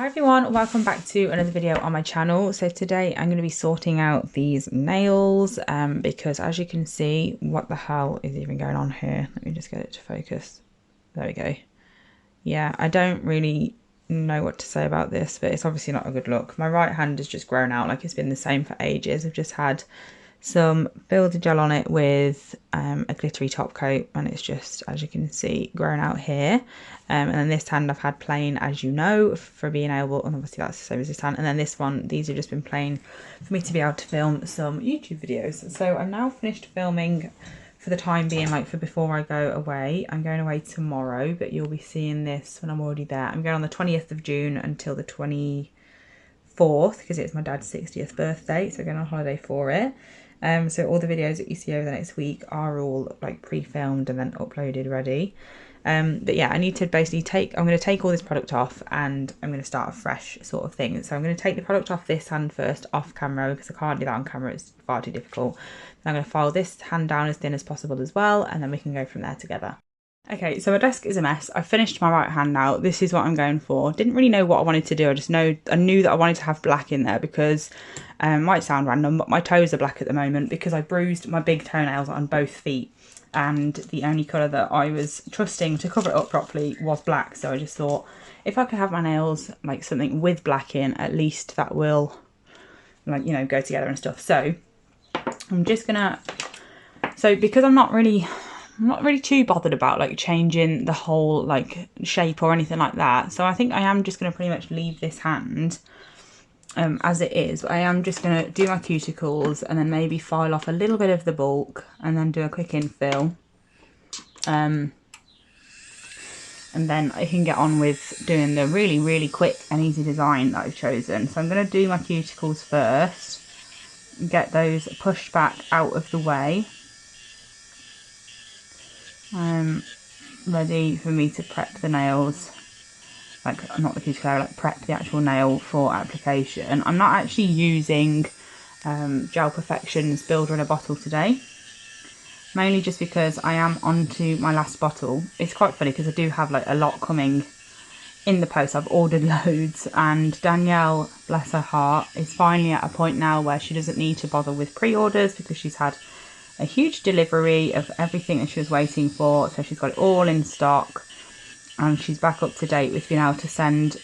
everyone, welcome back to another video on my channel. So today I'm going to be sorting out these nails because as you can see, what the hell is even going on here? Let me just get it to focus. There we go. Yeah, I don't really know what to say about this, but it's obviously not a good look. My right hand has just grown out like it's been the same for ages. I've just had some builder gel on it with a glittery top coat, and it's just, as you can see, grown out here. And then this hand I've had plain, as you know, for being able, and obviously that's the same as this hand. And then this one, these have just been plain for me to be able to film some YouTube videos. So I'm now finished filming for the time being, like for before I go away. I'm going away tomorrow, but you'll be seeing this when I'm already there. I'm going on the 20th of June until the 24th because it's my dad's 60th birthday, so I'm going on holiday for it. So all the videos that you see over the next week are all like pre-filmed and then uploaded ready. But yeah, I need to basically I'm going to take all this product off and I'm going to start a fresh sort of thing. So I'm going to take the product off this hand first off camera because I can't do that on camera, it's far too difficult. Then I'm going to file this hand down as thin as possible as well, and then we can go from there together. Okay, so my desk is a mess. I finished my right hand now. This is what I'm going for. Didn't really know what I wanted to do. I knew that I wanted to have black in there because, might sound random, but my toes are black at the moment because I bruised my big toenails on both feet. And the only colour that I was trusting to cover it up properly was black. So I just thought, if I could have my nails like something with black in, at least that will, like, you know, go together and stuff. So I'm just gonna, because I'm not really too bothered about like changing the whole like shape or anything like that. So I think I am just going to pretty much leave this hand as it is. I am just going to do my cuticles and then maybe file off a little bit of the bulk and then do a quick infill. And then I can get on with doing the really, really quick and easy design that I've chosen. So I'm going to do my cuticles first, get those pushed back out of the way. Ready for me to prep the nails, like not the cuticle area, like prep the actual nail for application. I'm not actually using Gel Perfection's Builder in a Bottle today, mainly just because I am onto my last bottle. It's quite funny because I do have like a lot coming in the post. I've ordered loads, and Danielle, bless her heart, is finally at a point now where she doesn't need to bother with pre-orders because she's had a huge delivery of everything that she was waiting for. So she's got it all in stock and she's back up to date with being able to send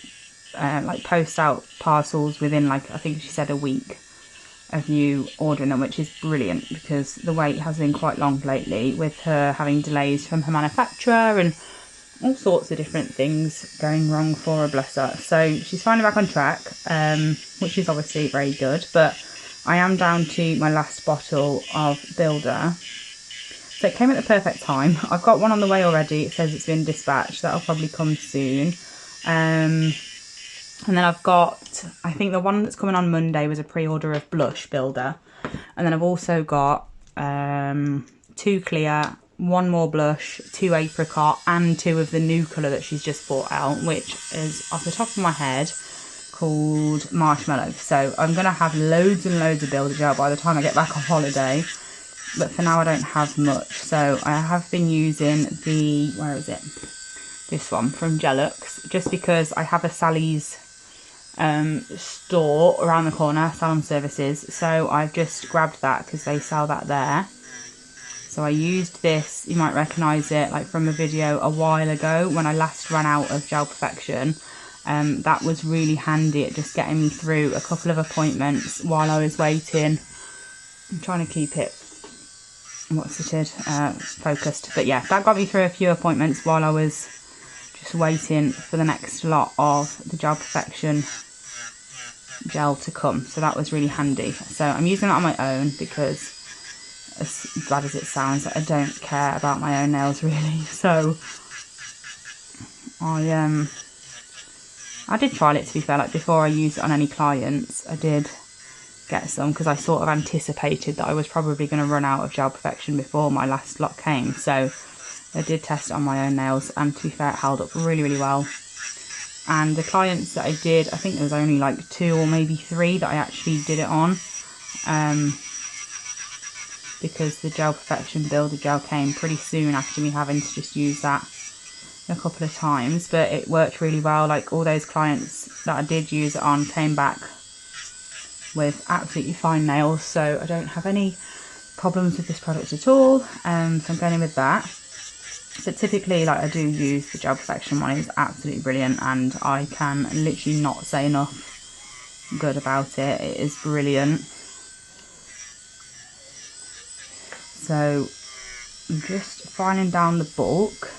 like post out parcels within, like, I think she said a week of you ordering them, which is brilliant because the wait has been quite long lately with her having delays from her manufacturer and all sorts of different things going wrong for her, bless her. So she's finally back on track, which is obviously very good, but I am down to my last bottle of Builder. So it came at the perfect time. I've got one on the way already. It says it's been dispatched. That'll probably come soon. And then I've got, I think the one that's coming on Monday was a pre-order of Blush Builder. And then I've also got 2 clear, 1 more blush, 2 apricot, and 2 of the new colour that she's just brought out, which is off the top of my head called Marshmallow. So I'm going to have loads and loads of Builder Gel by the time I get back on holiday, but for now I don't have much. So I have been using the, where is it, this one from Gelux, just because I have a Sally's store around the corner, Salon Services, so I've just grabbed that because they sell that there. So I used this, you might recognise it like from a video a while ago when I last ran out of Gel Perfection. That was really handy at just getting me through a couple of appointments while I was waiting. I'm trying to keep it, focused. But yeah, that got me through a few appointments while I was just waiting for the next lot of the Gel Perfection gel to come. So that was really handy. So I'm using it on my own because, as bad as it sounds, I don't care about my own nails really. So I did trial it, to be fair, like before I used it on any clients. I did get some because I sort of anticipated that I was probably going to run out of Gel Perfection before my last lot came. So I did test it on my own nails, and to be fair, it held up really, really well. And the clients that I did, I think there was only like 2 or maybe 3 that I actually did it on, because the Gel Perfection Builder Gel came pretty soon after me having to just use that a couple of times, but it worked really well. Like all those clients that I did use it on came back with absolutely fine nails, so I don't have any problems with this product at all. So I'm going in with that. But typically, like, I do use the Gel Perfection one. It's absolutely brilliant, and I can literally not say enough good about it. It is brilliant. So I'm just filing down the bulk.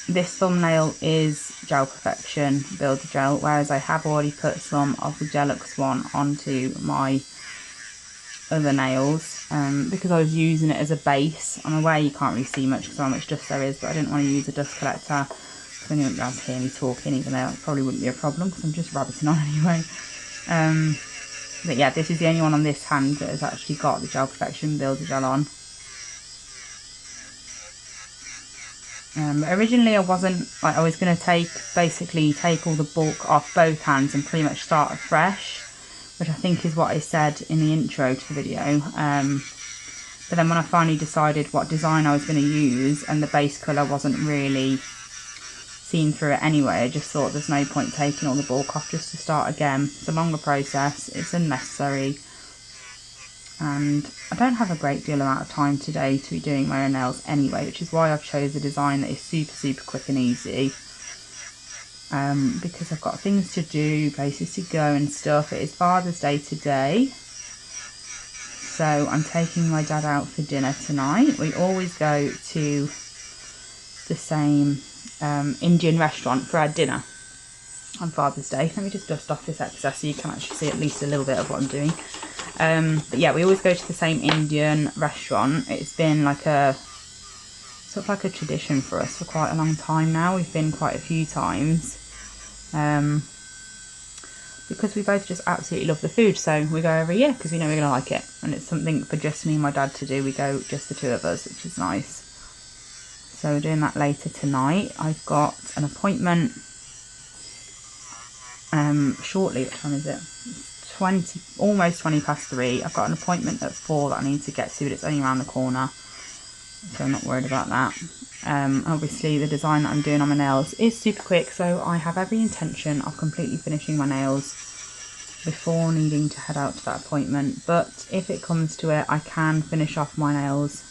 This thumbnail is Gel Perfection Builder Gel, whereas I have already put some of the Gelux one onto my other nails because I was using it as a base. I'm aware you can't really see much because how much dust there is, but I didn't want to use a dust collector because then you wouldn't be able to hear me talking, even though it probably wouldn't be a problem because I'm just rabbiting on anyway. But yeah, this is the only one on this hand that has actually got the Gel Perfection Builder Gel on. Originally I wasn't, like, I was going to basically take all the bulk off both hands and pretty much start afresh, which I think is what I said in the intro to the video. But then when I finally decided what design I was going to use and the base colour wasn't really seen through it anyway, I just thought there's no point taking all the bulk off just to start again. It's a longer process, it's unnecessary, and I don't have a great deal amount of time today to be doing my own nails anyway, which is why I've chosen a design that is super quick and easy, because I've got things to do, places to go and stuff. It is Father's Day today, so I'm taking my dad out for dinner tonight. We always go to the same Indian restaurant for our dinner on Father's Day. Let me just dust off this excess so you can actually see at least a little bit of what I'm doing. But yeah, we always go to the same Indian restaurant. It's been like a sort of like a tradition for us for quite a long time now. We've been quite a few times because we both just absolutely love the food, so we go every year because we know we're gonna like it, and it's something for just me and my dad to do. We go just the two of us, which is nice. So we're doing that later tonight. I've got an appointment shortly. What time is it? It's almost 20 past 3. I've got an appointment at 4 that I need to get to, but it's only around the corner, so I'm not worried about that. Obviously the design that I'm doing on my nails is super quick, so I have every intention of completely finishing my nails before needing to head out to that appointment. But if it comes to it, I can finish off my nails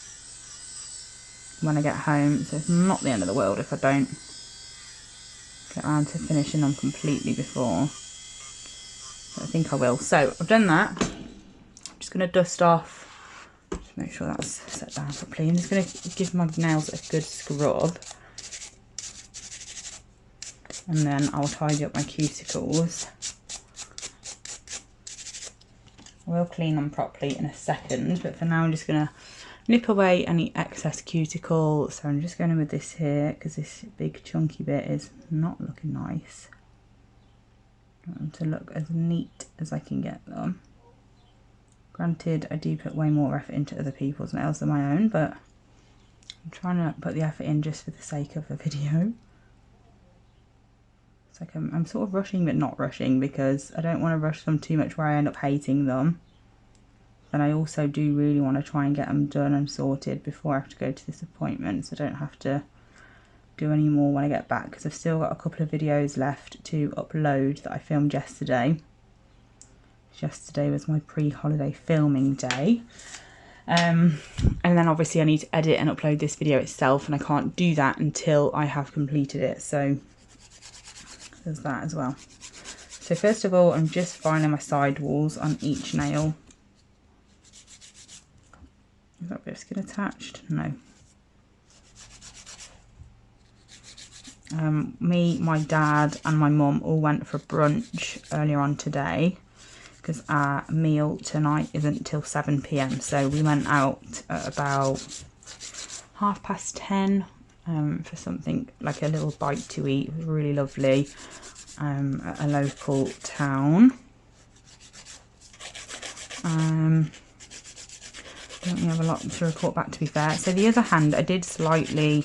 when I get home, so it's not the end of the world if I don't get around to finishing them completely before. I think I will. So I've done that. I'm just going to dust off, just make sure that's set down properly. I'm just going to give my nails a good scrub, and then I'll tidy up my cuticles. I will clean them properly in a second, but for now I'm just going to nip away any excess cuticle. So I'm just going in with this here because this big chunky bit is not looking nice. I want them to look as neat as I can get them. Granted, I do put way more effort into other people's nails than my own, but I'm trying to put the effort in just for the sake of the video. It's like I'm sort of rushing but not rushing, because I don't want to rush them too much where I end up hating them. But I also do really want to try and get them done and sorted before I have to go to this appointment, so I don't have to do any more when I get back, because I've still got a couple of videos left to upload that I filmed yesterday. Yesterday was my pre-holiday filming day, and then obviously I need to edit and upload this video itself, and I can't do that until I have completed it, so there's that as well. So first of all, I'm just filing my sidewalls on each nail. Is that bit of skin attached? No. Me, my dad and my mum all went for brunch earlier on today, because our meal tonight isn't till 7 PM. So we went out at about 10:30 for something like a little bite to eat. It was really lovely, at a local town. Don't really have a lot to report back, to be fair. So the other hand, I did slightly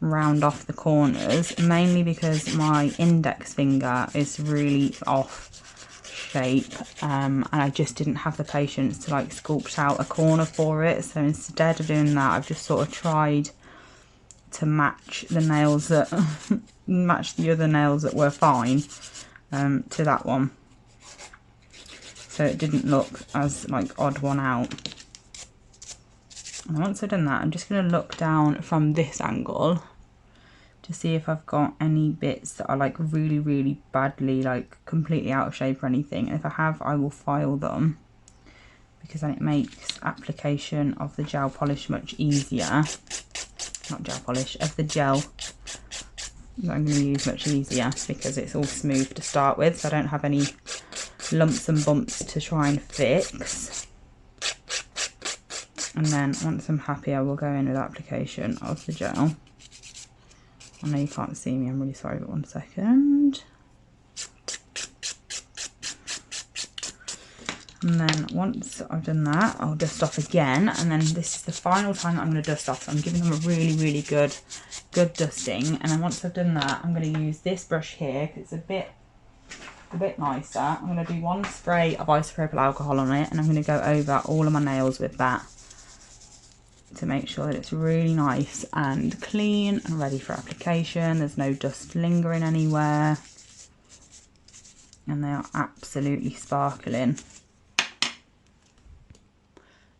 round off the corners, mainly because my index finger is really off shape, and I just didn't have the patience to like sculpt out a corner for it. So instead of doing that, I've just sort of tried to match the nails that match the other nails that were fine to that one, so it didn't look as like odd one out. And once I've done that, I'm just going to look down from this angle to see if I've got any bits that are like really, really badly, like completely out of shape or anything. And if I have, I will file them, because then it makes application of the gel polish much easier. Not gel polish, of the gel that I'm going to use much easier, because it's all smooth to start with, so I don't have any lumps and bumps to try and fix. And then once I'm happy, I will go in with application of the gel. I know you can't see me, I'm really sorry, but 1 second. And then once I've done that, I'll dust off again, and then this is the final time that I'm going to dust off. So I'm giving them a really, really good dusting. And then once I've done that, I'm going to use this brush here, because it's a bit nicer. I'm going to do 1 spray of isopropyl alcohol on it, and I'm going to go over all of my nails with that to make sure that it's really nice and clean and ready for application. There's no dust lingering anywhere, and they are absolutely sparkling.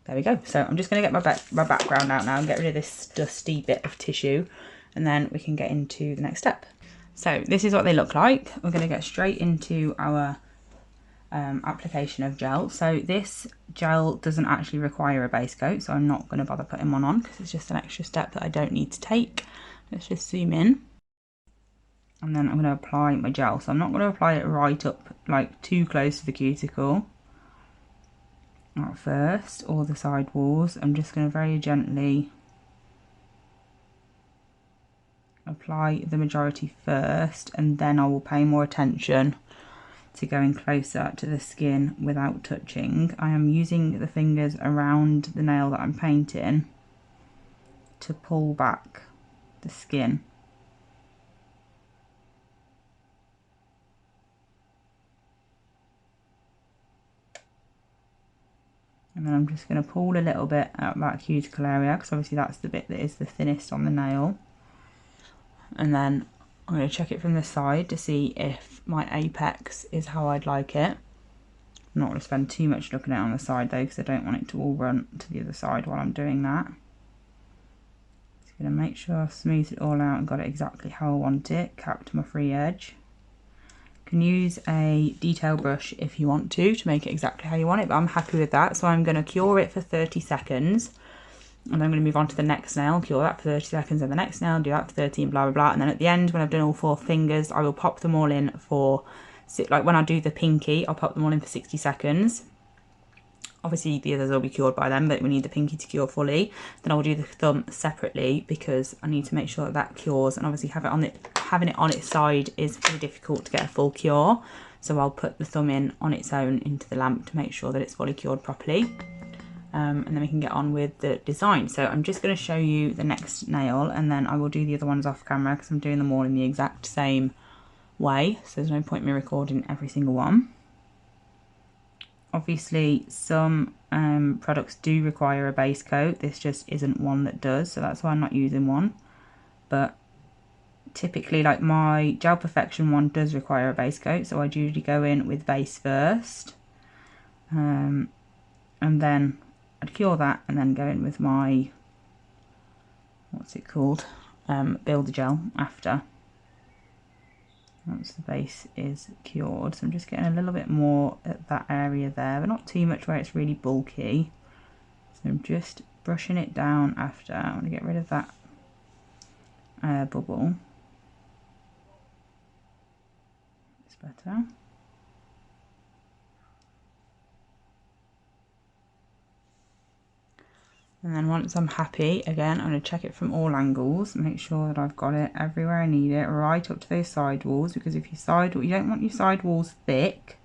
There we go. So I'm just going to get my background out now and get rid of this dusty bit of tissue, and then we can get into the next step. So this is what they look like. We're going to get straight into our application of gel. So this gel doesn't actually require a base coat, so I'm not going to bother putting one on, because it's just an extra step that I don't need to take. Let's just zoom in, and then I'm going to apply my gel. So I'm not going to apply it right up, like too close to the cuticle at first, or the side walls. I'm just going to very gently apply the majority first, and then I will pay more attention to going closer to the skin without touching. I am using the fingers around the nail that I'm painting to pull back the skin. And then I'm just going to pull a little bit out that cuticle area, because obviously that's the bit that is the thinnest on the nail. And then I'm going to check it from the side to see if my apex is how I'd like it. I'm not going to spend too much looking at it on the side though, because I don't want it to all run to the other side while I'm doing that. Just going to make sure I've smoothed it all out and got it exactly how I want it, capped my free edge. You can use a detail brush if you want to make it exactly how you want it, but I'm happy with that. So I'm going to cure it for 30 seconds. And I'm going to move on to the next nail, cure that for 30 seconds, and the next nail, do that for 30, and blah, blah, blah. And then at the end, when I've done all 4 fingers, I will pop them all in for, like when I do the pinky, I'll pop them all in for 60 seconds. Obviously, the others will be cured by then, but we need the pinky to cure fully. Then I'll do the thumb separately, because I need to make sure that that cures. And obviously, having it on its side is pretty difficult to get a full cure. So I'll put the thumb in on its own into the lamp to make sure that it's fully cured properly. And then we can get on with the design. So I'm just going to show you the next nail, and then I will do the other ones off camera, because I'm doing them all in the exact same way, so there's no point me recording every single one. Obviously some products do require a base coat. This just isn't one that does, so that's why I'm not using one. But typically, like my Gel Perfection one does require a base coat, so I'd usually go in with base first, and then I'd cure that, and then go in with my, what's it called, Builder Gel after, once the base is cured. So I'm just getting a little bit more at that area there, but not too much where it's really bulky. So I'm just brushing it down after. I want to get rid of that bubble. It's better. And then once I'm happy, again, I'm going to check it from all angles, make sure that I've got it everywhere I need it, right up to those side walls, because if you don't want your side walls thick,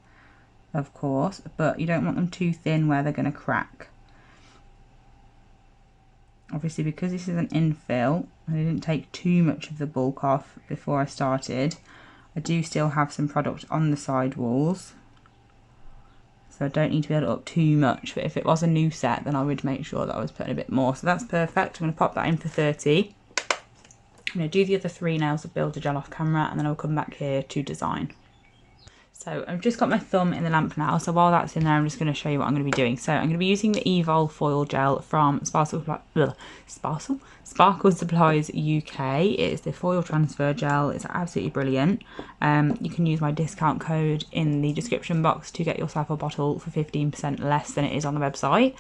of course, but you don't want them too thin where they're going to crack. Obviously, because this is an infill, I didn't take too much of the bulk off before I started. I do still have some product on the side walls, so I don't need to build it up too much, but if it was a new set, then I would make sure that I was putting a bit more. So that's perfect. I'm going to pop that in for 30. I'm going to do the other 3 nails of Builder Gel off camera, and then I'll come back here to design. So I've just got my thumb in the lamp now, so while that's in there I'm just going to show you what I'm going to be doing. So I'm going to be using the Evol foil gel from Sparkle Supplies UK. It is the foil transfer gel. It's absolutely brilliant. You can use my discount code in the description box to get yourself a bottle for 15% less than it is on the website.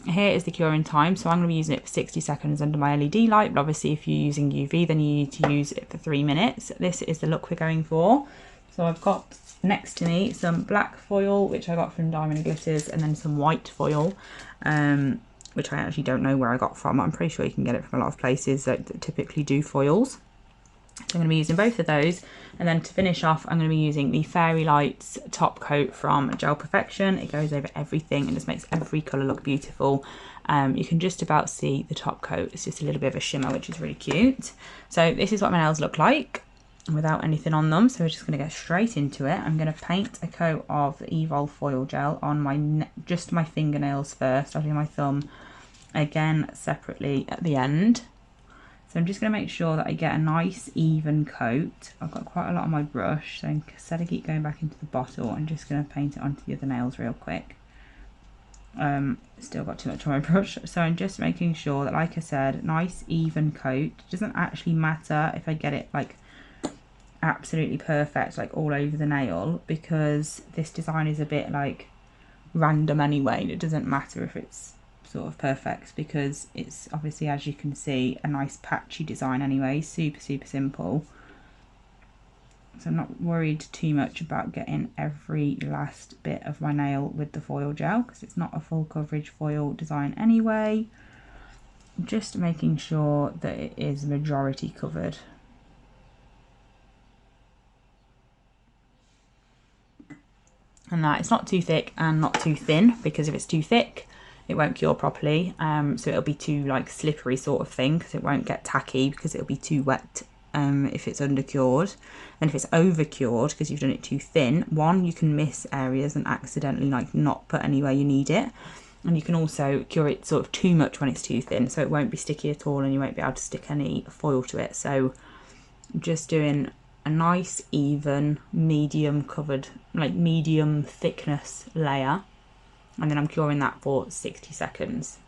Here is the curing time, so I'm going to be using it for 60 seconds under my LED light, but obviously if you're using UV then you need to use it for 3 minutes. This is the look we're going for. So I've got next to me some black foil, which I got from Diamond Glitters, and then some white foil, which I actually don't know where I got from. I'm pretty sure you can get it from a lot of places that typically do foils. So I'm going to be using both of those, and then to finish off I'm going to be using the Fairy Lights top coat from Gel Perfection. It goes over everything and just makes every colour look beautiful. You can just about see the top coat. It's just a little bit of a shimmer, which is really cute. So this is what my nails look like without anything on them, so we're just going to get straight into it. I'm going to paint a coat of the Evol foil gel on my just my fingernails first. I'll do my thumb again separately at the end. So I'm just going to make sure that I get a nice even coat. I've got quite a lot on my brush, so instead of keep going back into the bottle, I'm just going to paint it onto the other nails real quick. Still got too much on my brush, so I'm just making sure that, like I said, nice even coat. It doesn't actually matter if I get it like absolutely perfect like all over the nail, because this design is a bit like random anyway, and it doesn't matter if it's sort of perfect because it's obviously, as you can see, a nice patchy design anyway. Super simple, so I'm not worried too much about getting every last bit of my nail with the foil gel because it's not a full coverage foil design anyway. Just making sure that it is majority covered. And that it's not too thick and not too thin, because if it's too thick it won't cure properly, so it'll be too like slippery sort of thing, because it won't get tacky because it'll be too wet if it's under cured. And if it's over cured because you've done it too thin, one, you can miss areas and accidentally like not put anywhere you need it, and you can also cure it sort of too much when it's too thin, so it won't be sticky at all and you won't be able to stick any foil to it. So just doing a nice even medium covered, like medium thickness layer, and then I'm curing that for 60 seconds.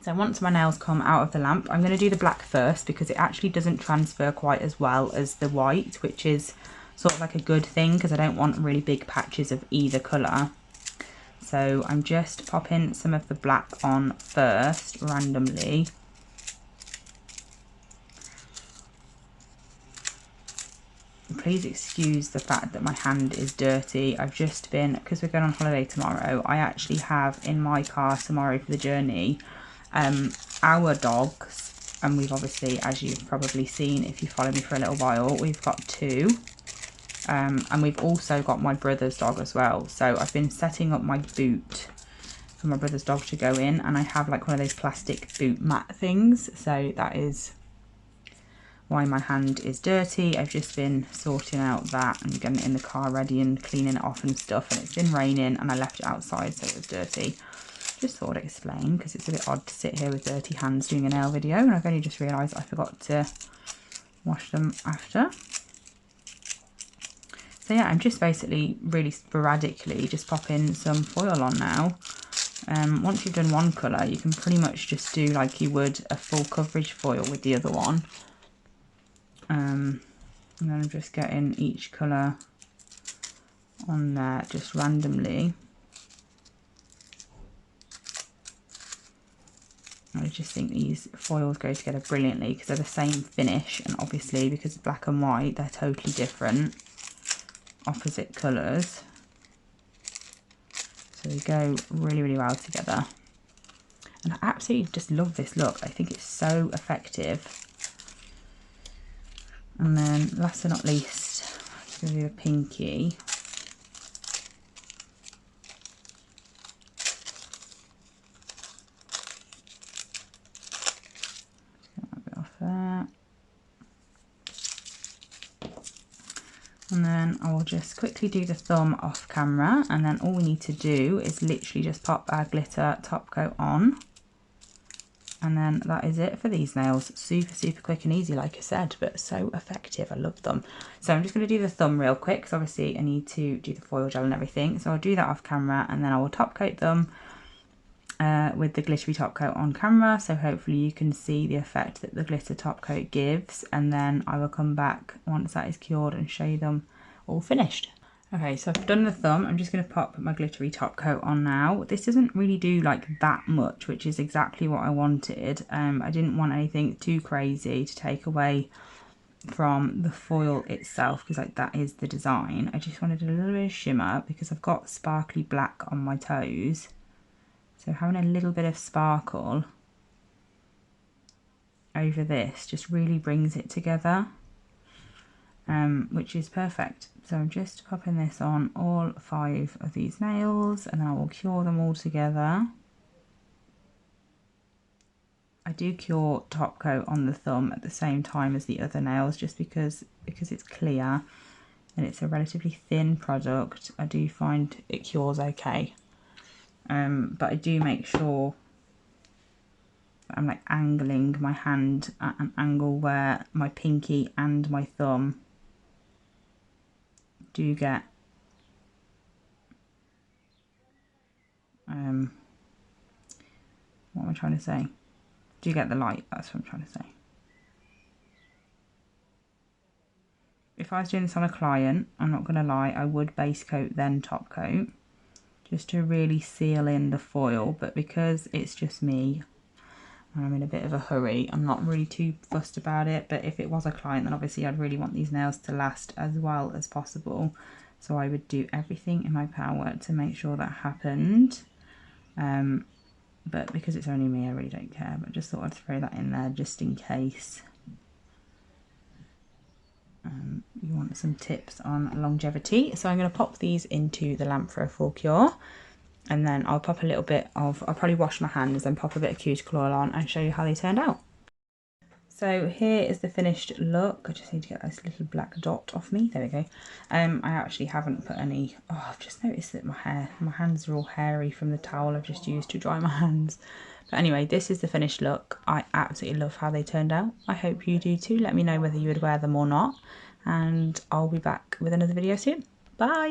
So once my nails come out of the lamp, I'm going to do the black first because it actually doesn't transfer quite as well as the white, which is sort of like a good thing because I don't want really big patches of either colour. So I'm just popping some of the black on first randomly. Please excuse the fact that my hand is dirty. I've just been, because we're going on holiday tomorrow, I actually have in my car tomorrow for the journey our dogs, and we've obviously, as you've probably seen if you follow me for a little while, we've got 2, and we've also got my brother's dog as well. So I've been setting up my boot for my brother's dog to go in, and I have like one of those plastic boot mat things, so that is why my hand is dirty. I've just been sorting out that and getting it in the car ready and cleaning it off and stuff, and it's been raining and I left it outside so it was dirty. Just thought I'd explain because it's a bit odd to sit here with dirty hands doing a nail video, and I've only just realised I forgot to wash them after. So yeah, I'm just basically really sporadically just popping some foil on now. Once you've done one colour, you can pretty much just do like you would a full coverage foil with the other one. And then I'm just getting each colour on there just randomly. I just think these foils go together brilliantly because they're the same finish, and obviously because it's black and white they're totally different, opposite colours, so they go really well together. And I absolutely just love this look. I think it's so effective. And then last but not least, I'm going to do a pinky. Get a bit off there. And then I will just quickly do the thumb off camera, and then all we need to do is literally just pop our glitter top coat on. And then that is it for these nails. Super, super quick and easy, like I said, but so effective. I love them. So I'm just going to do the thumb real quick, because obviously I need to do the foil gel and everything. So I'll do that off camera, and then I will top coat them with the glittery top coat on camera. So hopefully you can see the effect that the glitter top coat gives. And then I will come back once that is cured and show you them all finished. Okay, so I've done the thumb. I'm just going to pop my glittery top coat on now. This doesn't really do like that much, which is exactly what I wanted. I didn't want anything too crazy to take away from the foil itself, because like that is the design. I just wanted a little bit of shimmer because I've got sparkly black on my toes. So having a little bit of sparkle over this just really brings it together. Which is perfect. So I'm just popping this on all 5 of these nails, and then I will cure them all together. I do cure top coat on the thumb at the same time as the other nails, just because it's clear and it's a relatively thin product. I do find it cures okay, but I do make sure I'm like angling my hand at an angle where my pinky and my thumb do get what am I trying to say? Do you get the light? That's what I'm trying to say. If I was doing this on a client, I'm not going to lie, I would base coat then top coat, just to really seal in the foil. But because it's just me and I'm in a bit of a hurry, I'm not really too fussed about it. But if it was a client, then obviously I'd really want these nails to last as well as possible. So I would do everything in my power to make sure that happened. But because it's only me, I really don't care. But just thought I'd throw that in there just in case you want some tips on longevity. So I'm going to pop these into the lamp for a full cure. And then I'll pop a little bit of, I'll probably wash my hands and pop a bit of cuticle oil on and show you how they turned out. So here is the finished look. I just need to get this little black dot off me. There we go. I actually haven't put any, oh, I've just noticed that my hands are all hairy from the towel I've just used to dry my hands. But anyway, this is the finished look. I absolutely love how they turned out. I hope you do too. Let me know whether you would wear them or not. And I'll be back with another video soon. Bye.